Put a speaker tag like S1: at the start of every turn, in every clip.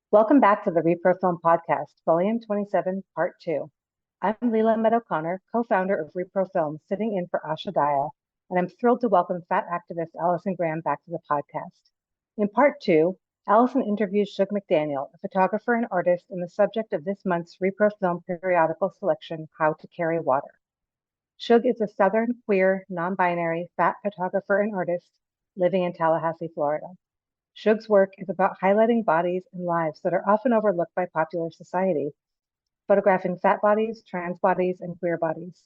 S1: Welcome back to the Repro Film Podcast, Volume 27, Part 2. I'm Leela Meadow-Connor, co-founder of Repro Film, sitting in for Asha Daya, and I'm thrilled to welcome fat activist Allison Graham back to the podcast. In Part 2, Allison interviews Shoog McDaniel, a photographer and artist, and the subject of this month's Repro Film periodical selection, How to Carry Water. Shoog is a Southern, queer, non-binary, fat photographer and artist living in Tallahassee, Florida. Shoog's work is about highlighting bodies and lives that are often overlooked by popular society, photographing fat bodies, trans bodies, and queer bodies.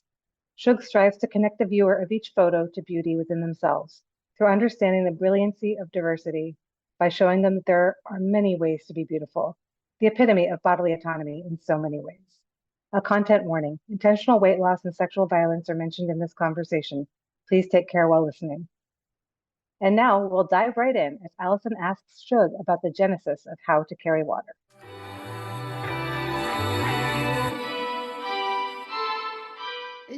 S1: Shoog strives to connect the viewer of each photo to beauty within themselves through understanding the brilliancy of diversity by showing them that there are many ways to be beautiful, the epitome of bodily autonomy in so many ways. A content warning: intentional weight loss and sexual violence are mentioned in this conversation. Please take care while listening. And now we'll dive right in as Allison asks Shoog about the genesis of How to Carry Water.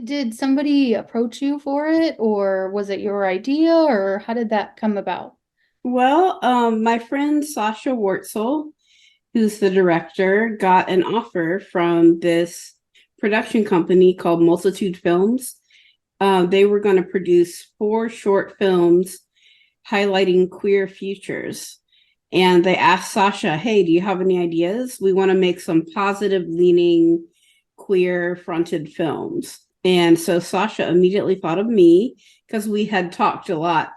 S2: Did somebody approach you for it, or was it your idea, or how did that come about?
S3: My friend Sasha Wartzel, who's the director, got an offer from this production company called Multitude Films. They were going to produce 4 short films highlighting queer futures. And they asked Sasha, hey, do you have any ideas? We want to make some positive leaning queer fronted films. And so Sasha immediately thought of me because we had talked a lot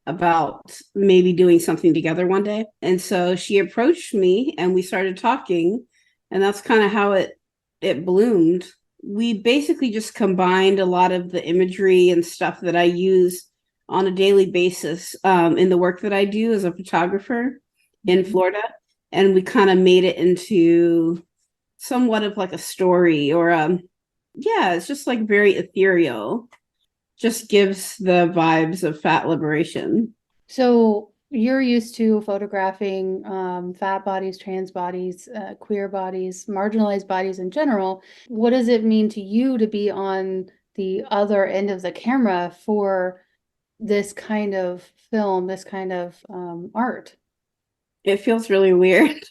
S3: about maybe doing something together one day. And so she approached me and we started talking, and that's kind of how it bloomed. We basically just combined a lot of the imagery and stuff that I use on a daily basis in the work that I do as a photographer in Florida. And we kind of made it into somewhat of like a story or it's just like very ethereal. Just gives the vibes of fat liberation.
S2: So you're used to photographing fat bodies, trans bodies, queer bodies, marginalized bodies in general. What does it mean to you to be on the other end of the camera for this kind of film, this kind of art?
S3: It feels really weird.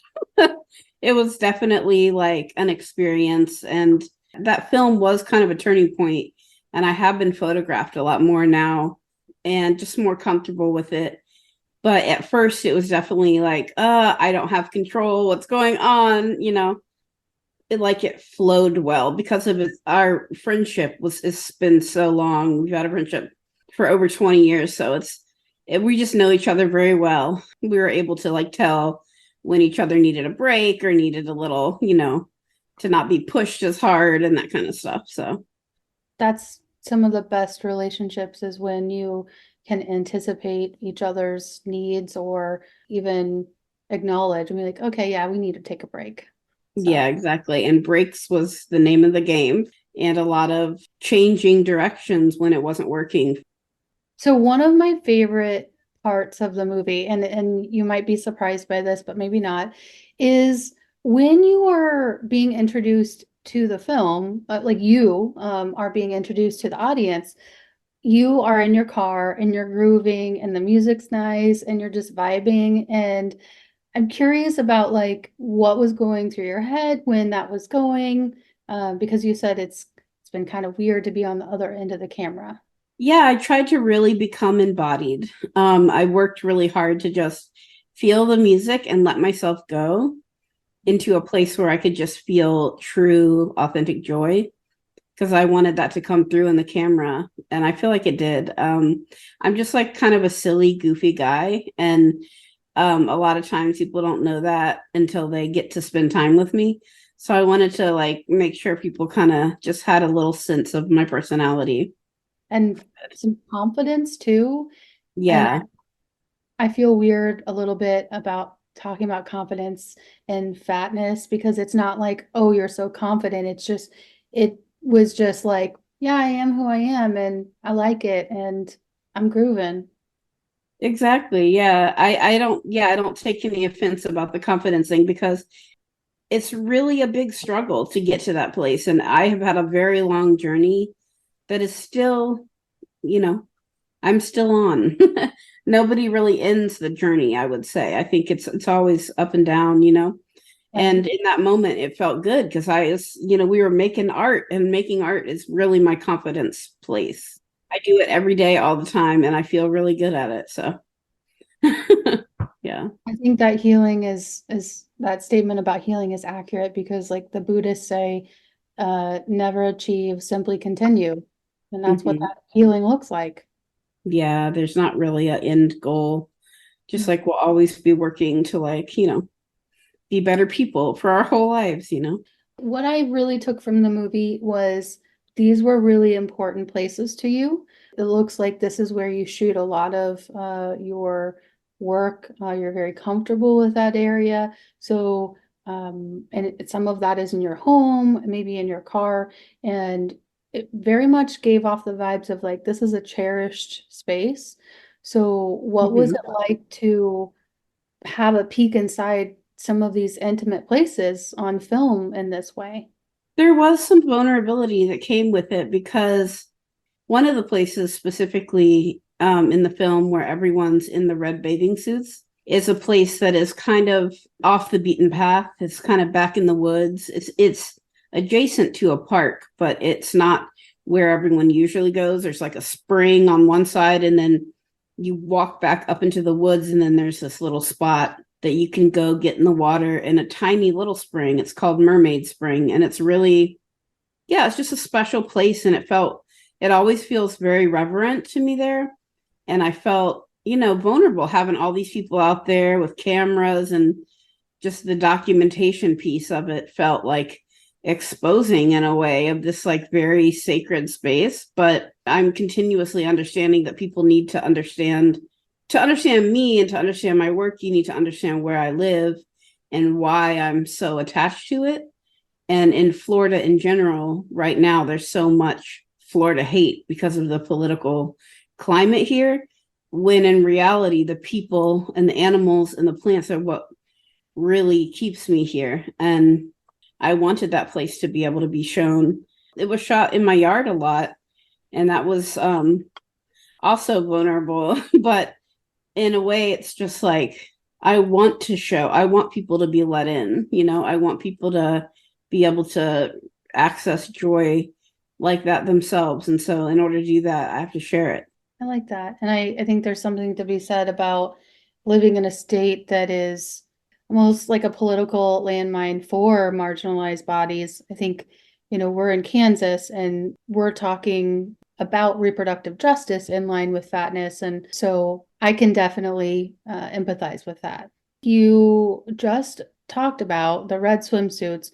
S3: It was definitely like an experience, and that film was kind of a turning point, and I have been photographed a lot more now and just more comfortable with it. But at first it was definitely like, I don't have control, what's going on, it flowed well because of our friendship it's been so long. We've had a friendship for over 20 years, so we just know each other very well. We were able to like tell when each other needed a break or needed a little, to not be pushed as hard and that kind of stuff. So
S2: that's some of the best relationships, is when you can anticipate each other's needs or even acknowledge and be like, okay, yeah, we need to take a break. So.
S3: Yeah, exactly. And breaks was the name of the game, and a lot of changing directions when it wasn't working.
S2: So one of my favorite parts of the movie, and you might be surprised by this, but maybe not, is when you are being introduced to the film, like you are being introduced to the audience, you are in your car and you're grooving and the music's nice and you're just vibing. And I'm curious about like what was going through your head when that was going, because you said it's been kind of weird to be on the other end of the camera.
S3: Yeah, I tried to really become embodied. I worked really hard to just feel the music and let myself go into a place where I could just feel true, authentic joy, because I wanted that to come through in the camera. And I feel like it did. I'm just like kind of a silly, goofy guy. And a lot of times people don't know that until they get to spend time with me. So I wanted to like make sure people kind of just had a little sense of my personality.
S2: And some confidence too.
S3: Yeah.
S2: And I feel weird a little bit about talking about confidence and fatness, because it's not like, oh, you're so confident. It was just like, yeah, I am who I am and I like it and I'm grooving.
S3: Exactly. Yeah. I don't take any offense about the confidence thing because it's really a big struggle to get to that place. And I have had a very long journey that is still, you know, I'm still on. Nobody really ends the journey, I would say. I think it's always up and down. And in that moment, it felt good because we were making art, and making art is really my confidence place. I do it every day, all the time, and I feel really good at it. So, yeah.
S2: I think that healing is that statement about healing is accurate because like the Buddhists say, never achieve, simply continue. And that's what that healing looks like.
S3: Yeah, there's not really an end goal. Just like we'll always be working to be better people for our whole lives.
S2: What I really took from the movie was these were really important places to you. It looks like this is where you shoot a lot of your work. You're very comfortable with that area. So, some of that is in your home, maybe in your car. And it very much gave off the vibes of like, this is a cherished space. So what was it like to have a peek inside some of these intimate places on film in this way?
S3: There was some vulnerability that came with it because one of the places specifically in the film where everyone's in the red bathing suits is a place that is kind of off the beaten path. It's kind of back in the woods. It's adjacent to a park, but it's not where everyone usually goes. There's like a spring on one side, and then you walk back up into the woods, and then there's this little spot that you can go get in the water in a tiny little spring. It's called Mermaid Spring, and it's really, it's just a special place. And it always feels very reverent to me there. And I felt, vulnerable having all these people out there with cameras, and just the documentation piece of it felt like exposing in a way of this like very sacred space. But I'm continuously understanding that people need to understand me and to understand my work. You need to understand where I live and why I'm so attached to it. And in Florida in general, right now, there's so much Florida hate because of the political climate here, when in reality, the people and the animals and the plants are what really keeps me here. And I wanted that place to be able to be shown. It was shot in my yard a lot, and that was also vulnerable. But in a way, it's just like, I want people to be let in, I want people to be able to access joy like that themselves. And so in order to do that, I have to share it.
S2: I like that. And I think there's something to be said about living in a state that is almost like a political landmine for marginalized bodies. I think, we're in Kansas and we're talking about reproductive justice in line with fatness. And so I can definitely empathize with that. You just talked about the red swimsuits.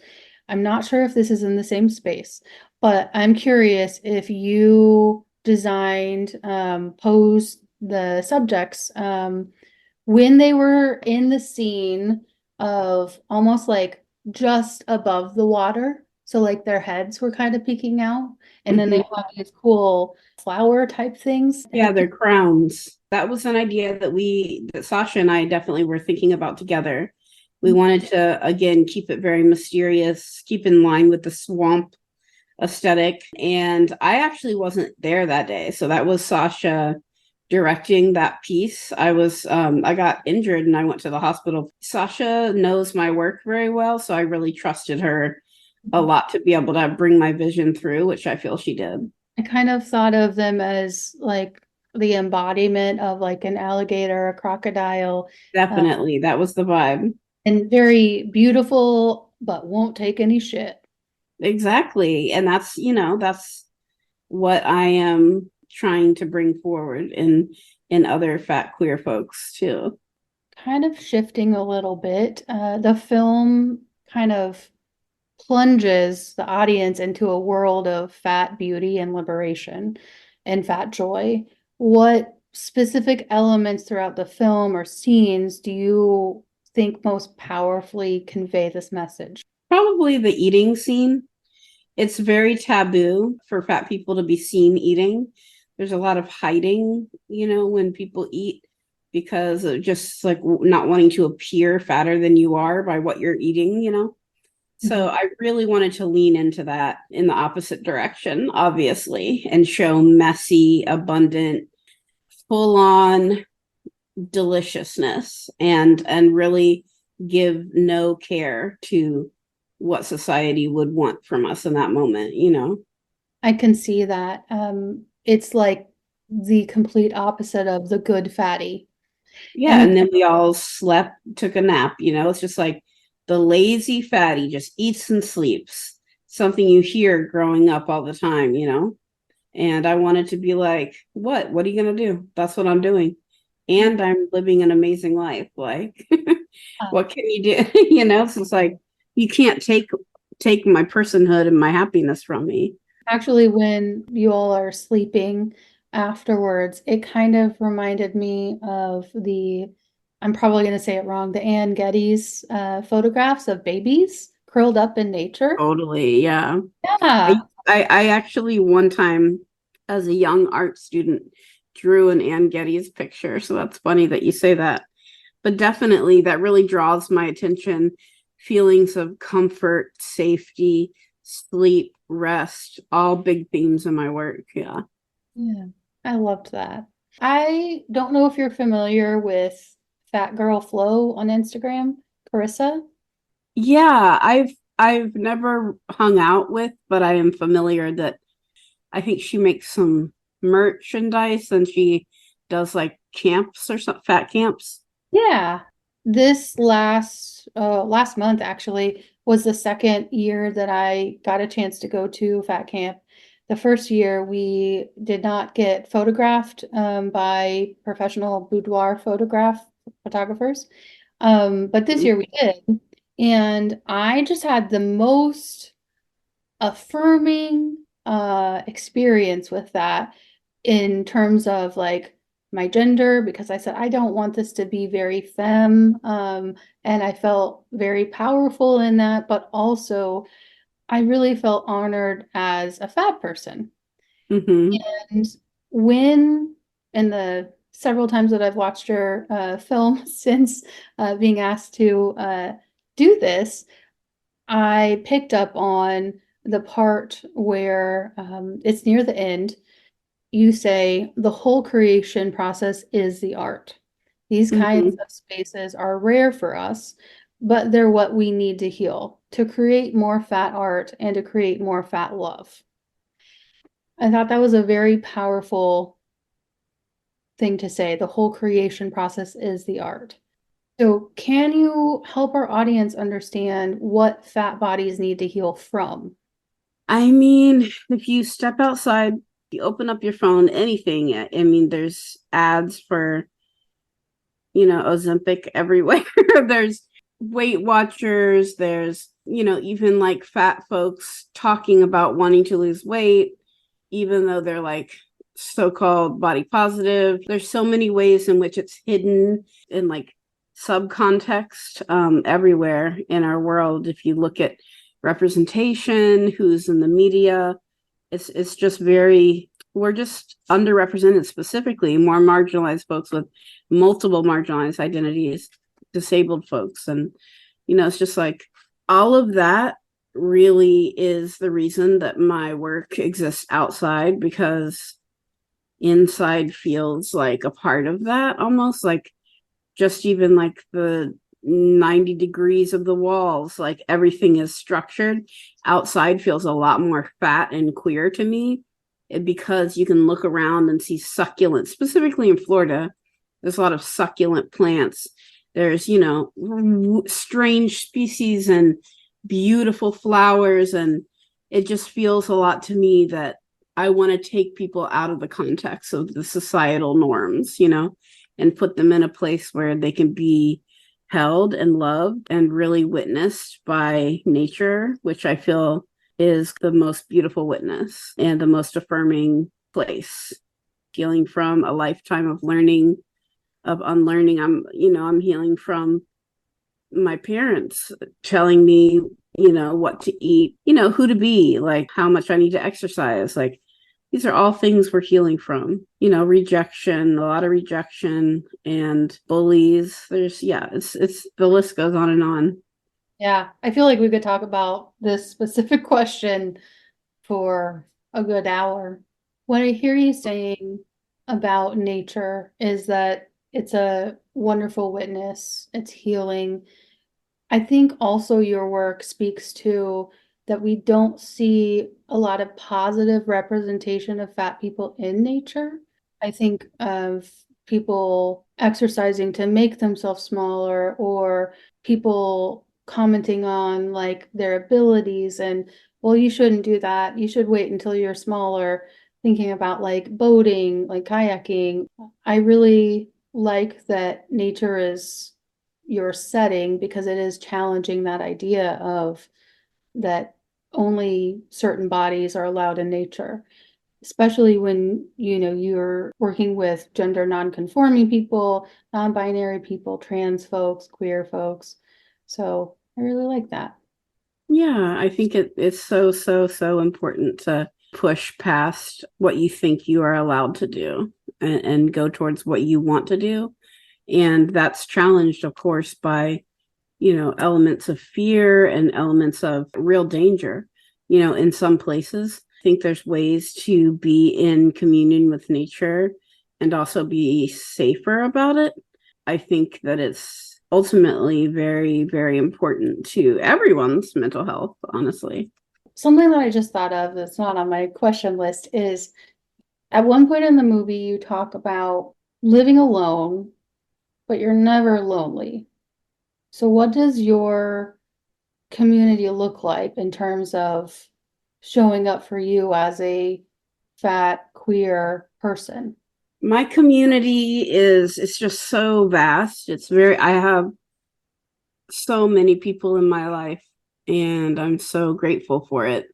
S2: I'm not sure if this is in the same space, but I'm curious if you designed, posed the subjects when they were in the scene of almost like just above the water. So like their heads were kind of peeking out, and then they have these cool flower type things.
S3: Yeah, they're crowns. That was an idea that Sasha and I definitely were thinking about together. We wanted to, again, keep it very mysterious, keep in line with the swamp aesthetic. And I actually wasn't there that day. So that was Sasha directing that piece. I got injured and I went to the hospital. Sasha knows my work very well, so I really trusted her a lot to be able to bring my vision through, which I feel she did.
S2: I kind of thought of them as like the embodiment of like an alligator, a crocodile.
S3: Definitely. That was the vibe.
S2: And very beautiful, but won't take any shit.
S3: Exactly. And that's what I am trying to bring forward in other fat queer folks too.
S2: Kind of shifting a little bit, the film kind of plunges the audience into a world of fat beauty and liberation and fat joy. What specific elements throughout the film or scenes do you think most powerfully convey this message?
S3: Probably the eating scene. It's very taboo for fat people to be seen eating. There's a lot of hiding, when people eat, because of just like not wanting to appear fatter than you are by what you're eating. So I really wanted to lean into that in the opposite direction, obviously, and show messy, abundant, full-on deliciousness and really give no care to what society would want from us in that moment, you know?
S2: I can see that. It's like the complete opposite of the good fatty.
S3: Yeah,
S2: And
S3: and then we all slept, took a nap, you know? It's just like the lazy fatty just eats and sleeps, something you hear growing up all the time, you know? And I wanted to be like, what? What are you going to do? That's what I'm doing. And I'm living an amazing life. Like, what can you do? You know, so it's like, you can't take my personhood and my happiness from me.
S2: actually, when you all are sleeping afterwards, it kind of reminded me of I'm probably going to say it wrong, the Anne Geddes photographs of babies curled up in nature.
S3: Totally. Yeah. I,
S2: Yeah.
S3: I actually one time as a young art student drew an Anne Geddes picture. So that's funny that you say that. But definitely that really draws my attention. Feelings of comfort, safety, sleep, rest, all big themes in my work. Yeah.
S2: Yeah, I loved that. I don't know if you're familiar with Fat Girl Flow on Instagram, Carissa.
S3: Yeah, I've never hung out with, but I am familiar that I think she makes some merchandise and she does like camps or some fat camps.
S2: Yeah. This last month actually was the second year that I got a chance to go to Fat Camp. The first year we did not get photographed by professional boudoir photographers. But this
S3: Mhm.
S2: year we did. And I just had the most affirming experience with that in terms of like my gender, because I said I don't want this to be very femme, and I felt very powerful in that, but also I really felt honored as a fat person.
S3: Mhm.
S2: And when in the several times that I've watched her film since being asked to do this, I picked up on the part where it's near the end. You say the whole creation process is the art. These kinds
S3: Mhm.
S2: of spaces are rare for us, but they're what we need to heal, to create more fat art and to create more fat love. I thought that was a very powerful thing to say. The whole creation process is the art. So, can you help our audience understand what fat bodies need to heal from?
S3: I mean, if you step outside, you open up your phone, anything, I mean, there's ads for, you know, Ozempic everywhere. There's Weight Watchers, there's, you know, even like fat folks talking about wanting to lose weight, even though they're like so-called body positive. There's so many ways in which it's hidden in like subcontext everywhere in our world. If you look at representation, who's in the media, it's just very, we're just underrepresented, specifically more marginalized folks with multiple marginalized identities, disabled folks. And you know, it's just like all of that really is the reason that my work exists outside, because inside feels like a part of that, almost like just even like the 90 degrees of the walls, like everything is structured. Outside feels a lot more fat and queer to me, because you can look around and see succulents, specifically in Florida. There's a lot of succulent plants. There's, you know, strange species and beautiful flowers. And it just feels a lot to me that I want to take people out of the context of the societal norms, you know, and put them in a place where they can be held and loved and really witnessed by nature, which I feel is the most beautiful witness and the most affirming place. Healing from a lifetime of learning, of unlearning. I'm healing from my parents telling me, you know, what to eat, you know, who to be, like how much I need to exercise. Like these are all things we're healing from, you know, rejection, a lot of rejection and bullies. There's, yeah, it's the list goes on and on.
S2: Yeah, I feel like we could talk about this specific question for a good hour. What I hear you saying about nature is that it's a wonderful witness, it's healing, I think also your work speaks to that we don't see a lot of positive representation of fat people in nature. I think of people exercising to make themselves smaller, or people commenting on like their abilities and, well, you shouldn't do that. You should wait until you're smaller. Thinking about like boating, like kayaking. I really like that nature is your setting because it is challenging that idea of that only certain bodies are allowed in nature, especially when you're working with gender non-conforming people, non-binary people, trans folks, queer folks. So I really like that.
S3: Yeah, I think it's so important to push past what you think you are allowed to do and go towards what you want to do. And that's challenged, of course, by, elements of fear and elements of real danger, in some places. I think there's ways to be in communion with nature and also be safer about it. I think that it's ultimately very, very important to everyone's mental health, honestly.
S2: Something that I just thought of that's not on my question list is at one point in the movie, you talk about living alone, but you're never lonely. So what does your community look like in terms of showing up for you as a fat, queer person?
S3: My community it's just so vast. I have so many people in my life, and I'm so grateful for it.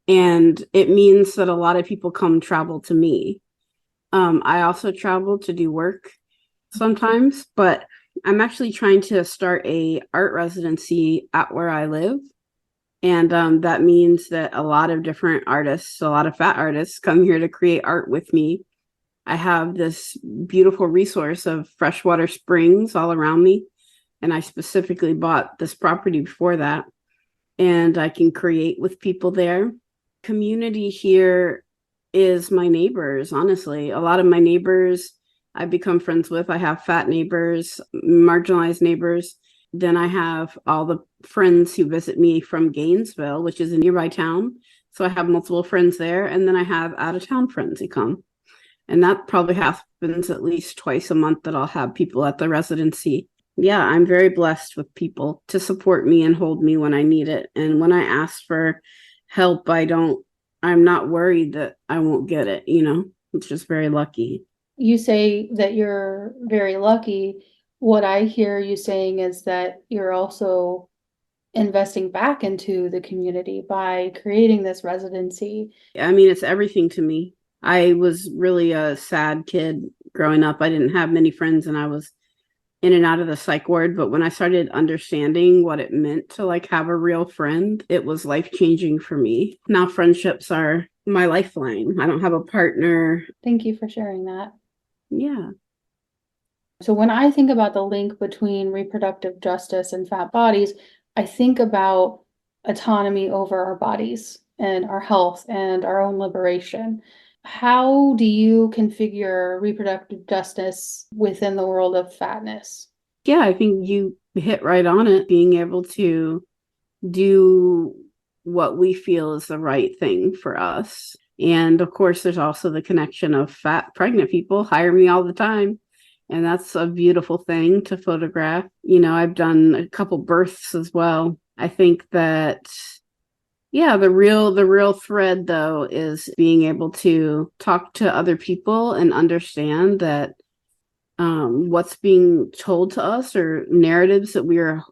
S3: And it means that a lot of people come travel to me. I also travel to do work sometimes, but I'm actually trying to start a art residency at where I live. And that means that a lot of different artists, a lot of fat artists come here to create art with me. I have this beautiful resource of freshwater springs all around me. And I specifically bought this property before that. And I can create with people there. Community here is my neighbors, honestly. A lot of my neighbors I've become friends with. I have fat neighbors, marginalized neighbors. Then I have all the friends who visit me from Gainesville, which is a nearby town. So I have multiple friends there. And then I have out-of-town friends who come. And that probably happens at least twice a month that I'll have people at the residency. Yeah, I'm very blessed with people to support me and hold me when I need it. And when I ask for help, I'm not worried that I won't get it, It's just very lucky.
S2: You say that you're very lucky. What I hear you saying is that you're also investing back into the community by creating this residency.
S3: I mean, it's everything to me. I was really a sad kid growing up. I didn't have many friends and I was in and out of the psych ward. But when I started understanding what it meant to like have a real friend, it was life-changing for me. Now friendships are my lifeline. I don't have a partner.
S2: Thank you for sharing that.
S3: Yeah.
S2: So when I think about the link between reproductive justice and fat bodies, I think about autonomy over our bodies and our health and our own liberation. How do you configure reproductive justice within the world of fatness?
S3: Yeah, I think you hit right on it. Being able to do what we feel is the right thing for us. And of course, there's also the connection of fat pregnant people hire me all the time. And that's a beautiful thing to photograph. I've done a couple births as well. I think that, yeah, the real thread, though, is being able to talk to other people and understand that what's being told to us or narratives that we are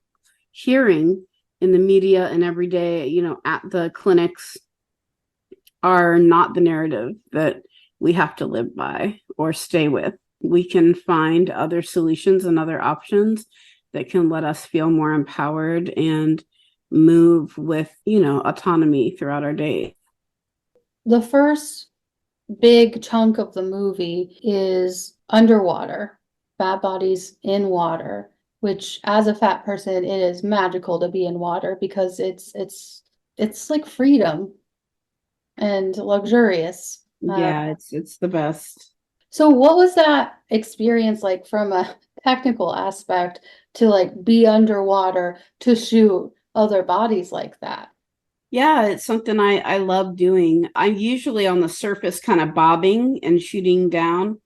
S3: hearing in the media and every day, at the clinics are not the narrative that we have to live by or stay with. We can find other solutions and other options that can let us feel more empowered and move with, autonomy throughout our day.
S2: The first big chunk of the movie is underwater, fat bodies in water, which as a fat person, it is magical to be in water because it's like freedom and luxurious.
S3: Yeah, it's the best.
S2: So what was that experience like from a technical aspect to like be underwater to shoot other bodies like that?
S3: Yeah, it's something I love doing. I'm usually on the surface kind of bobbing and shooting down.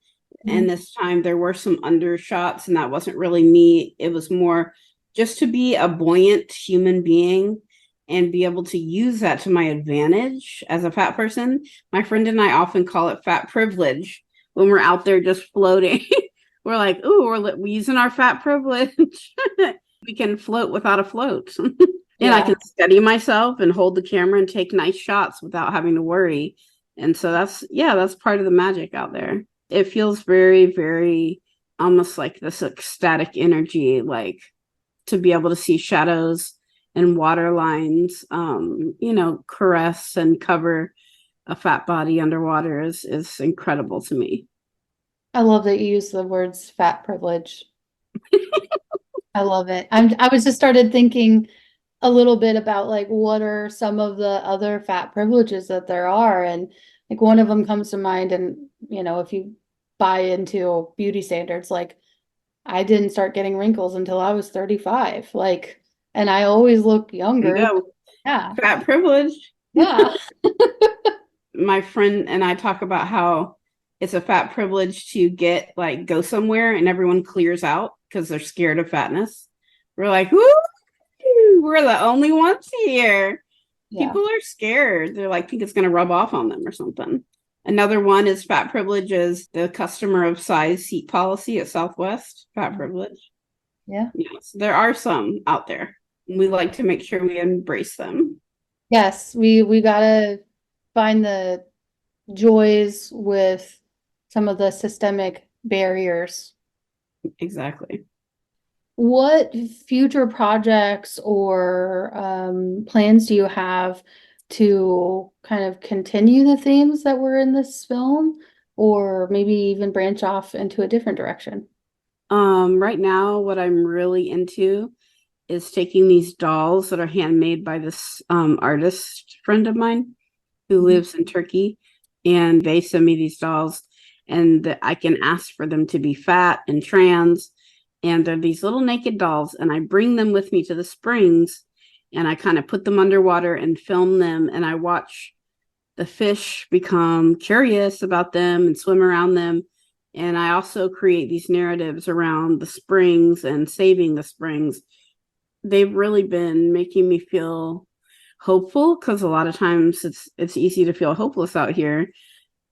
S3: And this time there were some undershots, and that wasn't really me. It was more just to be a buoyant human being and be able to use that to my advantage as a fat person. My friend and I often call it fat privilege when we're out there just floating. We're like, ooh, we're using our fat privilege. We can float without a float. And I can steady myself and hold the camera and take nice shots without having to worry. And so that's part of the magic out there. It feels very, very almost like this ecstatic energy, like to be able to see shadows and water lines, caress and cover a fat body underwater is incredible to me.
S2: I love that you use the words fat privilege. I love it. I was just started thinking a little bit about like what are some of the other fat privileges that there are, and like one of them comes to mind. And if you buy into beauty standards, like I didn't start getting wrinkles until I was 35, like, and I always look younger.
S3: There you go.
S2: Yeah,
S3: fat privilege.
S2: yeah.
S3: My friend and I talk about how it's a fat privilege to go somewhere and everyone clears out because they're scared of fatness. We're like, whoo, we're the only ones here. Yeah. People are scared. They're like, think it's going to rub off on them or something. Another one is fat privilege is the customer of size seat policy at Southwest. Fat privilege.
S2: Yeah.
S3: Yes, there are some out there. We like to make sure we embrace them.
S2: Yes, we gotta find the joys with some of the systemic barriers.
S3: Exactly.
S2: What future projects or plans do you have to kind of continue the themes that were in this film, or maybe even branch off into a different direction?
S3: Right now, what I'm really into is taking these dolls that are handmade by this artist friend of mine who lives in Turkey, and they send me these dolls, and I can ask for them to be fat and trans, and they're these little naked dolls, and I bring them with me to the springs, and I kind of put them underwater and film them, and I watch the fish become curious about them and swim around them. And I also create these narratives around the springs and saving the springs. They've really been making me feel hopeful, because a lot of times it's easy to feel hopeless out here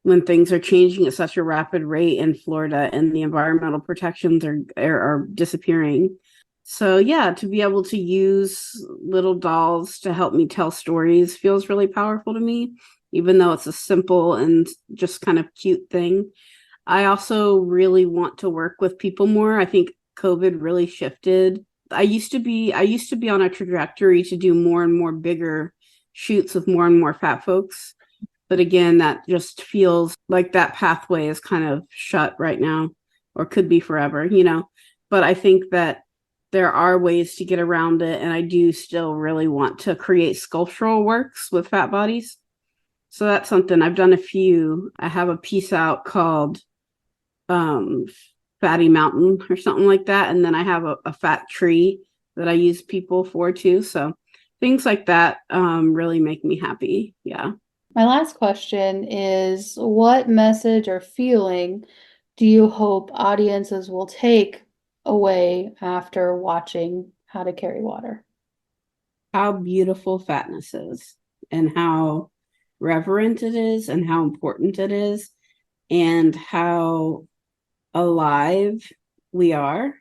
S3: when things are changing at such a rapid rate in Florida and the environmental protections are disappearing. So yeah, to be able to use little dolls to help me tell stories feels really powerful to me, even though it's a simple and just kind of cute thing. I also really want to work with people more. I think COVID really shifted. I used to be on a trajectory to do more and more bigger shoots with more and more fat folks. But again, that just feels like that pathway is kind of shut right now, or could be forever, But I think that there are ways to get around it. And I do still really want to create sculptural works with fat bodies. So that's something I've done a few. I have a piece out called Fatty Mountain or something like that. And then I have a fat tree that I use people for too. So things like that really make me happy. Yeah.
S2: My last question is, what message or feeling do you hope audiences will take away after watching How to Carry Water?
S3: How beautiful fatness is, and how reverent it is, and how important it is, and how alive we are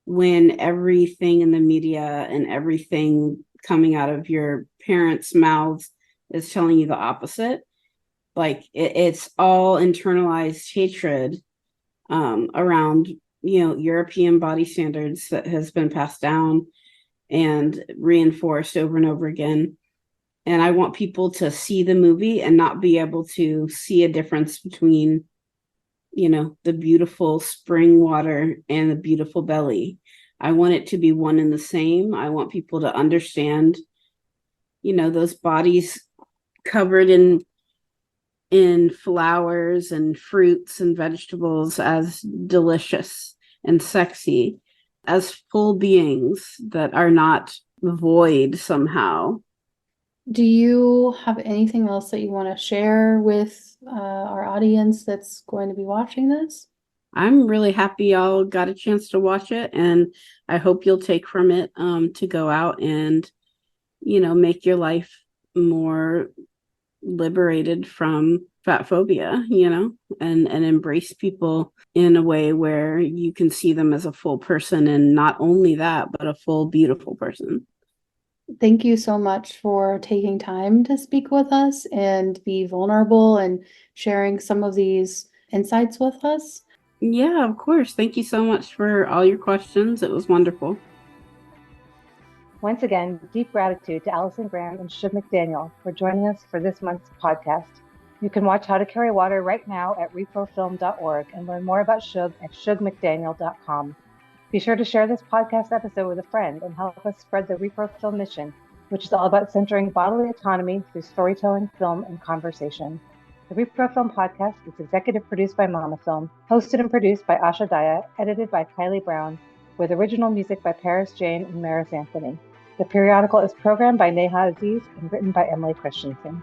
S3: when everything in the media and everything coming out of your parents' mouths is telling you the opposite. Like it's all internalized hatred around European body standards that has been passed down and reinforced over and over again. And I want people to see the movie and not be able to see a difference between the beautiful spring water and the beautiful belly. I want it to be one and the same. I want people to understand those bodies covered in in flowers and fruits and vegetables as delicious and sexy, as full beings that are not void somehow.
S2: Do you have anything else that you want to share with our audience that's going to be watching this?
S3: I'm really happy y'all got a chance to watch it, and I hope you'll take from it to go out and, make your life more liberated from fat phobia, and embrace people in a way where you can see them as a full person, and not only that, but a full, beautiful person.
S2: Thank you so much for taking time to speak with us and be vulnerable and sharing some of these insights with us.
S3: Yeah, of course. Thank you so much for all your questions. It was wonderful.
S1: Once again, deep gratitude to Allison Graham and Shoog McDaniel for joining us for this month's podcast. You can watch How to Carry Water right now at reprofilm.org and learn more about Shoog at shoogmcdaniel.com. Be sure to share this podcast episode with a friend and help us spread the ReproFilm mission, which is all about centering bodily autonomy through storytelling, film, and conversation. The ReproFilm podcast is executive produced by Mama Film, hosted and produced by Asha Daya, edited by Kylie Brown, with original music by Paris Jane and Maris Anthony. The Periodical is programmed by Neha Aziz and written by Emily Christensen.